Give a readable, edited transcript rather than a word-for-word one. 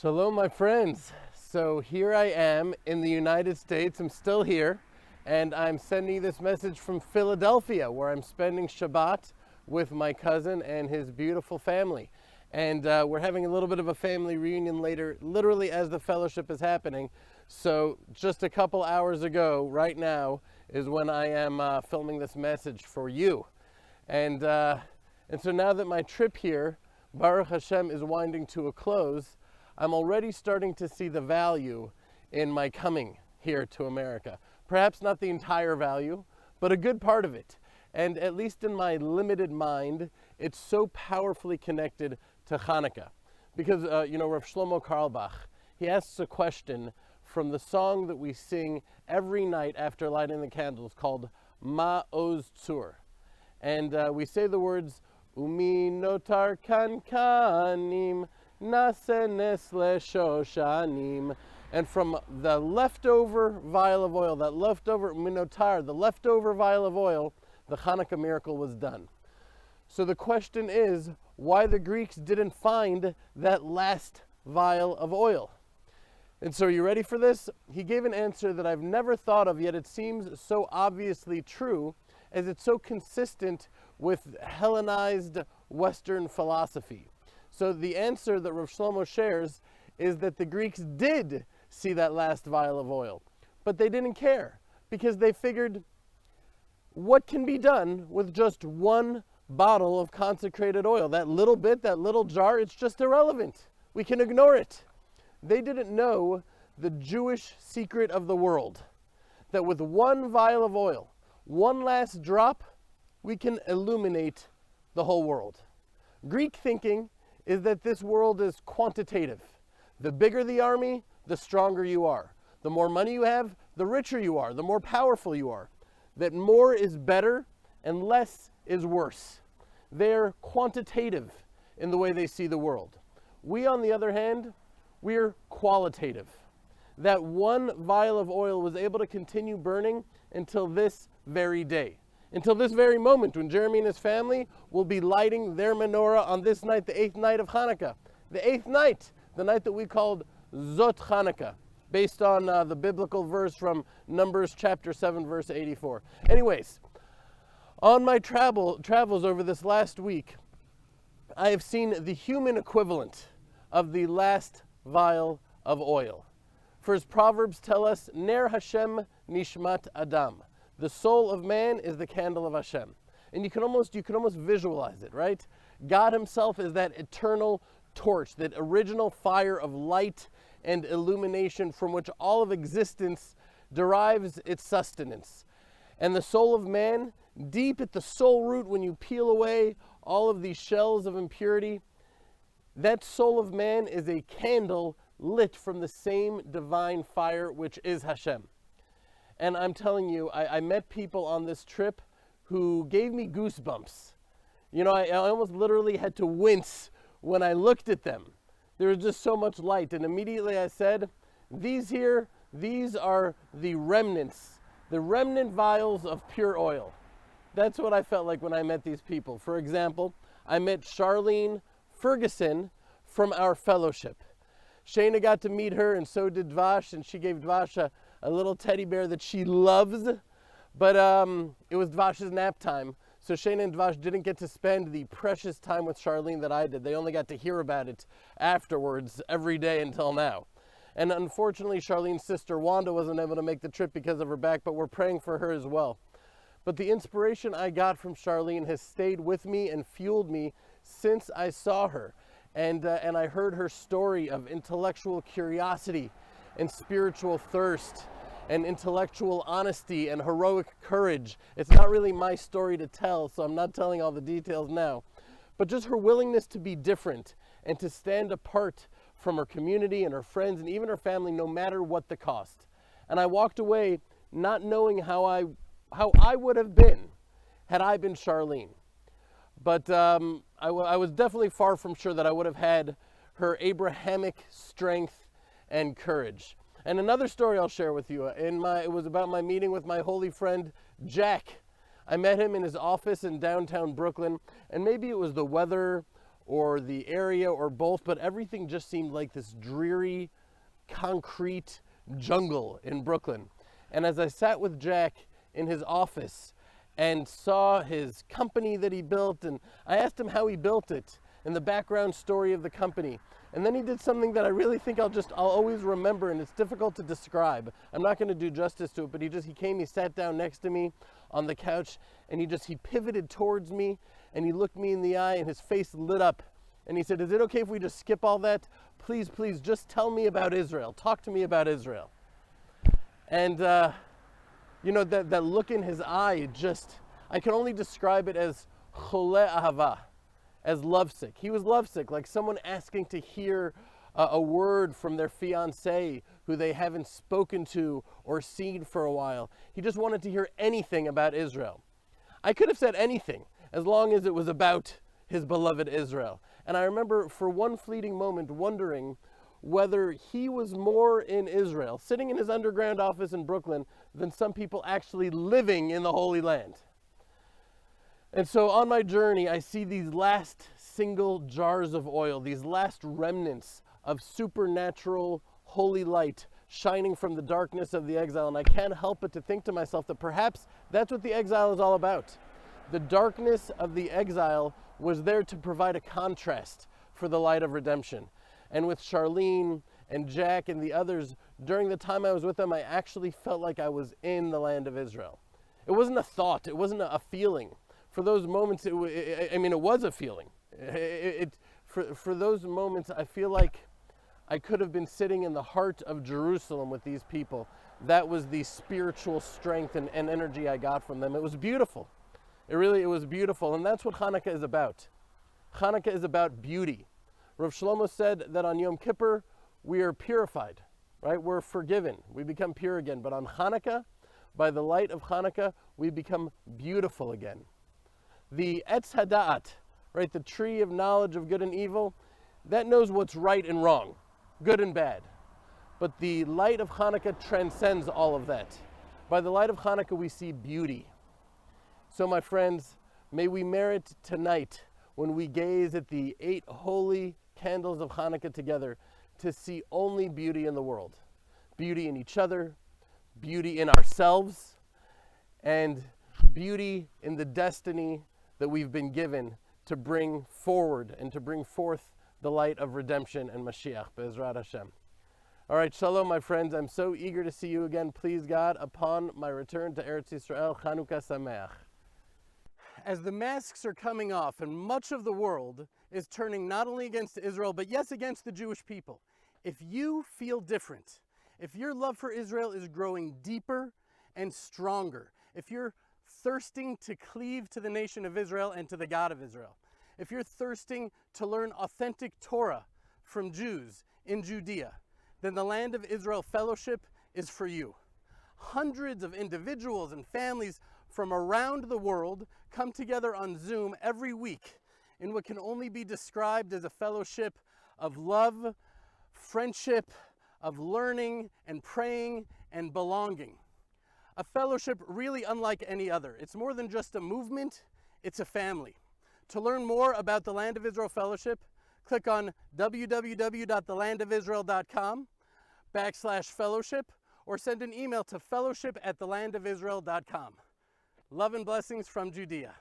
Shalom, my friends. So here I am in the United States. I'm still here, and I'm sending this message from Philadelphia, where I'm spending Shabbat with my cousin and his beautiful family. And we're having a little bit of a family reunion later, literally as the fellowship is happening. So just a couple hours ago, right now, is when I am filming this message for you. And so now that my trip here, Baruch Hashem, is winding to a close, I'm already starting to see the value in my coming here to America. Perhaps not the entire value, but a good part of it. And at least in my limited mind, it's so powerfully connected to Hanukkah. Because, Rav Shlomo Carlebach, he asks a question from the song that we sing every night after lighting the candles called Ma Oz Tzur. And we say the words, Umi notar kan kanim, Nase nesle shoshanim. And from the leftover vial of oil, that leftover minotar, the leftover vial of oil, the Hanukkah miracle was done. So the question is, why the Greeks didn't find that last vial of oil? And so are you ready for this? He gave an answer that I've never thought of, yet it seems so obviously true, as it's so consistent with Hellenized Western philosophy. So the answer that Rav Shlomo shares is that the Greeks did see that last vial of oil, but they didn't care because they figured, what can be done with just one bottle of consecrated oil? That little bit, that little jar, it's just irrelevant. We can ignore it. They didn't know the Jewish secret of the world, that with one vial of oil, one last drop, we can illuminate the whole world. Greek thinking is that this world is quantitative. The bigger the army, the stronger you are. The more money you have, the richer you are, the more powerful you are. That more is better and less is worse. They're quantitative in the way they see the world. We, on the other hand, we're qualitative. That one vial of oil was able to continue burning until this very day. Until this very moment when Jeremy and his family will be lighting their menorah on this night, the 8th night of Hanukkah. The 8th night, the night that we called Zot Hanukkah, based on the biblical verse from Numbers chapter 7, verse 84. Anyways, on my travels over this last week, I have seen the human equivalent of the last vial of oil. For as Proverbs tell us, Ner Hashem Nishmat Adam. The soul of man is the candle of Hashem. And you can almost visualize it, right? God himself is that eternal torch, that original fire of light and illumination from which all of existence derives its sustenance. And the soul of man, deep at the soul root, when you peel away all of these shells of impurity, that soul of man is a candle lit from the same divine fire which is Hashem. And I'm telling you, I met people on this trip who gave me goosebumps. I almost literally had to wince when I looked at them. There was just so much light. And immediately I said, these are the remnants, the remnant vials of pure oil. That's what I felt like when I met these people. For example, I met Charlene Ferguson from our fellowship. Shayna got to meet her, and so did Dvash, and she gave Dvash a little teddy bear that she loves, but it was Dvash's nap time, so Shayna and Dvash didn't get to spend the precious time with Charlene that I did. They only got to hear about it afterwards every day until now. And unfortunately, Charlene's sister Wanda wasn't able to make the trip because of her back, but we're praying for her as well. But the inspiration I got from Charlene has stayed with me and fueled me since I saw her. And I heard her story of intellectual curiosity and spiritual thirst and intellectual honesty and heroic courage. It's not really my story to tell, so I'm not telling all the details now. But just her willingness to be different and to stand apart from her community and her friends and even her family, no matter what the cost. And I walked away not knowing how I would have been had I been Charlene. But I was definitely far from sure that I would have had her Abrahamic strength and courage. And another story I'll share with you, it was about my meeting with my holy friend Jack. I met him in his office in downtown Brooklyn, and maybe it was the weather or the area or both, but everything just seemed like this dreary, concrete jungle in Brooklyn. And as I sat with Jack in his office and saw his company that he built, and I asked him how he built it and the background story of the company. And then he did something that I really think I'll always remember, and it's difficult to describe. I'm not going to do justice to it, but he came, he sat down next to me on the couch, and he pivoted towards me, and he looked me in the eye, and his face lit up. And he said, "Is it okay if we just skip all that? Please, please, just tell me about Israel. Talk to me about Israel." And, that look in his eye, I can only describe it as chole ahava, as lovesick. He was lovesick, like someone asking to hear a word from their fiancée who they haven't spoken to or seen for a while. He just wanted to hear anything about Israel. I could have said anything, as long as it was about his beloved Israel. And I remember for one fleeting moment wondering whether he was more in Israel, sitting in his underground office in Brooklyn, than some people actually living in the Holy Land. And so on my journey, I see these last single jars of oil, these last remnants of supernatural holy light shining from the darkness of the exile. And I can't help but to think to myself that perhaps that's what the exile is all about. The darkness of the exile was there to provide a contrast for the light of redemption. And with Charlene and Jack and the others, during the time I was with them, I actually felt like I was in the land of Israel. It wasn't a thought, it wasn't a feeling. For those moments, it was a feeling. For those moments, I feel like I could have been sitting in the heart of Jerusalem with these people. That was the spiritual strength and energy I got from them. It was beautiful. It was beautiful. And that's what Hanukkah is about. Hanukkah is about beauty. Rav Shlomo said that on Yom Kippur, we are purified, right? We're forgiven. We become pure again. But on Hanukkah, by the light of Hanukkah, we become beautiful again. The Etz Hada'at, right, the tree of knowledge of good and evil, that knows what's right and wrong, good and bad. But the light of Hanukkah transcends all of that. By the light of Hanukkah, we see beauty. So my friends, may we merit tonight, when we gaze at the 8 holy candles of Hanukkah together, to see only beauty in the world. Beauty in each other, beauty in ourselves, and beauty in the destiny that we've been given to bring forward and to bring forth the light of redemption and Mashiach, Be'ezrat Hashem. All right, shalom, my friends. I'm so eager to see you again, please God, upon my return to Eretz Yisrael. Chanukah Sameach. As the masks are coming off and much of the world is turning not only against Israel, but yes, against the Jewish people, if you feel different, if your love for Israel is growing deeper and stronger, if you're thirsting to cleave to the nation of Israel and to the God of Israel, if you're thirsting to learn authentic Torah from Jews in Judea, then the Land of Israel Fellowship is for you. Hundreds of individuals and families from around the world come together on Zoom every week in what can only be described as a fellowship of love, friendship, of learning and praying and belonging. A fellowship really unlike any other. It's more than just a movement, it's a family. To learn more about the Land of Israel Fellowship, click on www.thelandofisrael.com/fellowship or send an email to fellowship@thelandofisrael.com. Love and blessings from Judea.